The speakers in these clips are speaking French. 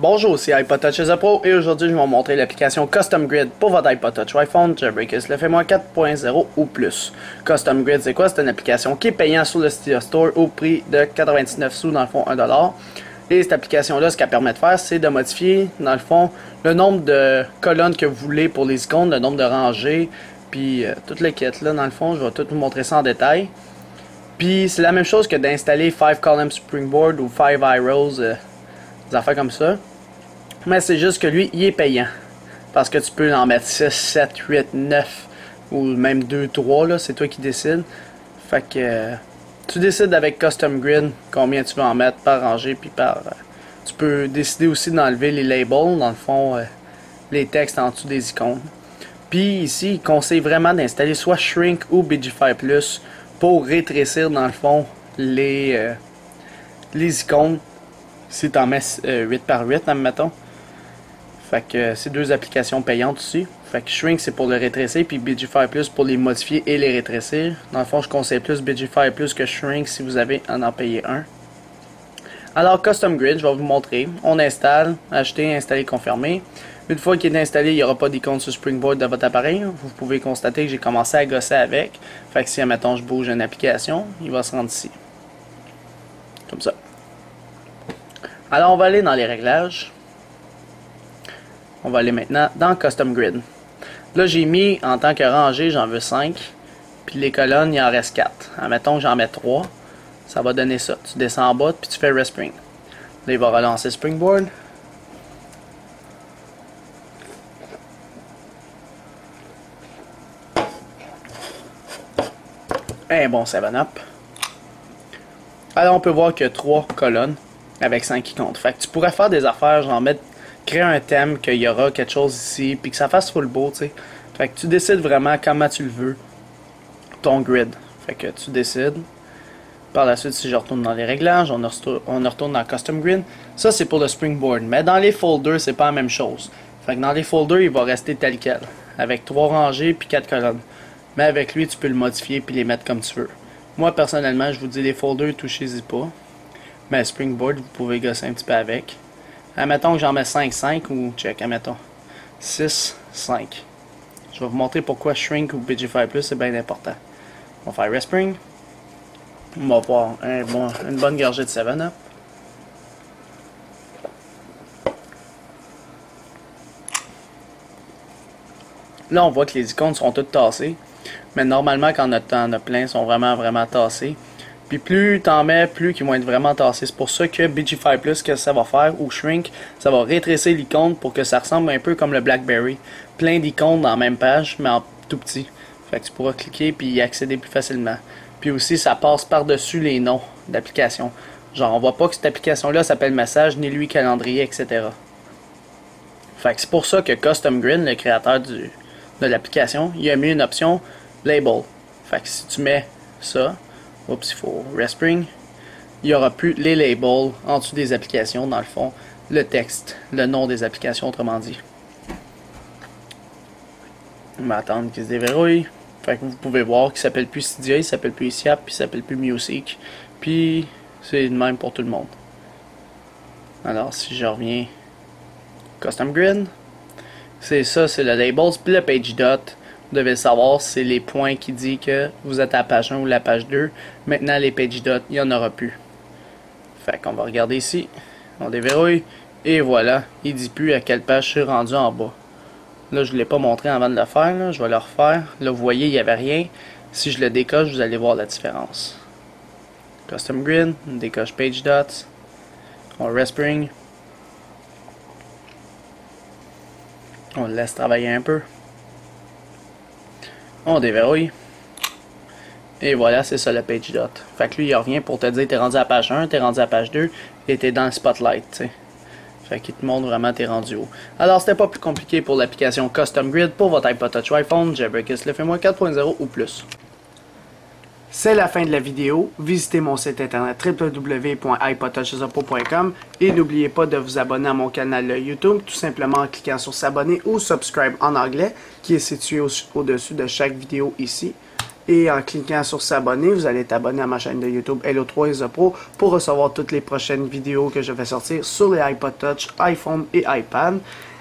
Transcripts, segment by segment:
Bonjour, c'est iPod Touch Pro et aujourd'hui je vais vous montrer l'application Custom Grid pour votre iPod Touch ou iPhone, Jailbreakers le fait-moi 4.0 ou plus. Custom Grid c'est quoi? C'est une application qui est payante sur le Cydia Store au prix de 99 sous, dans le fond 1$. Et cette application là, ce qu'elle permet de faire, c'est de modifier dans le fond le nombre de colonnes que vous voulez pour les icônes, le nombre de rangées, puis toute la quête là dans le fond, je vais tout vous montrer ça en détail. Puis c'est la même chose que d'installer 5 Column Springboard ou 5 iRows, des affaires comme ça. Mais c'est juste que lui, il est payant. Parce que tu peux en mettre 6, 7, 8, 9 ou même 2, 3, là, c'est toi qui décides. Fait que tu décides avec Custom Grid combien tu veux en mettre par rangée, puis par... tu peux décider aussi d'enlever les labels, dans le fond, les textes en dessous des icônes. Puis ici, il conseille vraiment d'installer soit Shrink ou BG5 Plus pour rétrécir, dans le fond, les icônes. Si tu en mets 8 par 8, admettons. Fait que c'est deux applications payantes aussi. Fait que Shrink c'est pour le rétrécir, puis BG5 Plus pour les modifier et les rétrécir. Dans le fond, je conseille plus BG5 Plus que Shrink si vous avez à en payer un. Alors, Custom Grid, je vais vous montrer. On installe, acheter, installer, confirmer. Une fois qu'il est installé, il n'y aura pas d'icône sur Springboard de votre appareil. Vous pouvez constater que j'ai commencé à gosser avec. Fait que si, admettons, je bouge une application, il va se rendre ici. Comme ça. Alors, on va aller dans les réglages. On va aller maintenant dans Custom Grid. Là, j'ai mis en tant que rangée, j'en veux 5. Puis les colonnes, il en reste 4. Admettons que j'en mets 3. Ça va donner ça. Tu descends en bas, puis tu fais Respring. Là, il va relancer Springboard. Un bon 7-up. Alors, on peut voir qu'il y a 3 colonnes avec 5 qui comptent. Fait que tu pourrais faire des affaires, genre créer un thème, qu'il y aura quelque chose ici, puis que ça fasse full beau, tu sais. Fait que tu décides vraiment comment tu le veux, ton grid. Fait que tu décides. Par la suite, si je retourne dans les réglages, on retourne dans Custom Grid. Ça, c'est pour le Springboard. Mais dans les folders, c'est pas la même chose. Fait que dans les folders, il va rester tel quel. Avec 3 rangées puis 4 colonnes. Mais avec lui, tu peux le modifier puis les mettre comme tu veux. Moi, personnellement, je vous dis les folders, touchez-y pas. Mais Springboard, vous pouvez gosser un petit peu avec. Admettons que j'en mets 5, 5 ou check, admettons 6, 5. Je vais vous montrer pourquoi Shrink ou BG5 Plus c'est bien important. On va faire Respring. On va voir une bonne gorgée de 7-up. Là, on voit que les icônes sont toutes tassées. Mais normalement, quand notre temps a plein, ils sont vraiment tassés. Puis plus t'en mets, plus qu'ils vont être vraiment tassés. C'est pour ça que BG5 Plus, que ça va faire, ou Shrink, ça va rétrécir l'icône pour que ça ressemble un peu comme le BlackBerry. Plein d'icônes dans la même page, mais en tout petit. Fait que tu pourras cliquer puis y accéder plus facilement. Puis aussi, ça passe par-dessus les noms d'applications. Genre, on voit pas que cette application-là s'appelle Message, ni lui Calendrier, etc. Fait que c'est pour ça que Custom Grid, le créateur de l'application, il a mis une option Label. Fait que si tu mets ça, oups, il faut Respring, il n'y aura plus les labels en dessous des applications, dans le fond, le texte, le nom des applications, autrement dit. On va attendre qu'il se déverrouille. Fait que vous pouvez voir qu'il s'appelle plus Cydia, il s'appelle plus ICIAP, puis il s'appelle plus Music. Puis c'est le même pour tout le monde. Alors si je reviens Custom Grid, c'est ça, c'est le labels, puis le page dot. Vous devez le savoir, c'est les points qui disent que vous êtes à la page 1 ou la page 2. Maintenant, les page dots, il n'y en aura plus. Fait qu'on va regarder ici. On déverrouille. Et voilà, il dit plus à quelle page je suis rendu en bas. Là, je ne l'ai pas montré avant de le faire. Là. Je vais le refaire. Là, vous voyez, il n'y avait rien. Si je le décoche, vous allez voir la différence. Custom Grid, on décoche page dots. On respring. On le laisse travailler un peu. On déverrouille. Et voilà, c'est ça le page dot. Fait que lui, il revient pour te dire t'es rendu à page 1, t'es rendu à page 2 et t'es dans le spotlight, t'sais. Fait qu'il te montre vraiment t'es rendu où. Alors, c'était pas plus compliqué pour l'application Custom Grid pour votre iPod Touch ou iPhone, Jailbreakers le fait-moi 4.0 ou plus. C'est la fin de la vidéo. Visitez mon site internet www.ipodtouchesuppo.com et n'oubliez pas de vous abonner à mon canal YouTube, tout simplement en cliquant sur s'abonner ou subscribe en anglais, qui est situé au-dessus de chaque vidéo ici. Et en cliquant sur s'abonner, vous allez être abonné à ma chaîne de YouTube Hello3 The Pro pour recevoir toutes les prochaines vidéos que je vais sortir sur les iPod Touch, iPhone et iPad.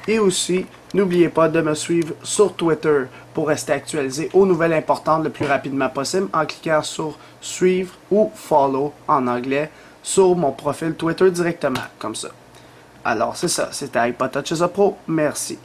Et aussi, n'oubliez pas de me suivre sur Twitter pour rester actualisé aux nouvelles importantes le plus rapidement possible en cliquant sur suivre ou follow en anglais sur mon profil Twitter directement, comme ça. Alors c'est ça, c'était iPod Touch The Pro, merci.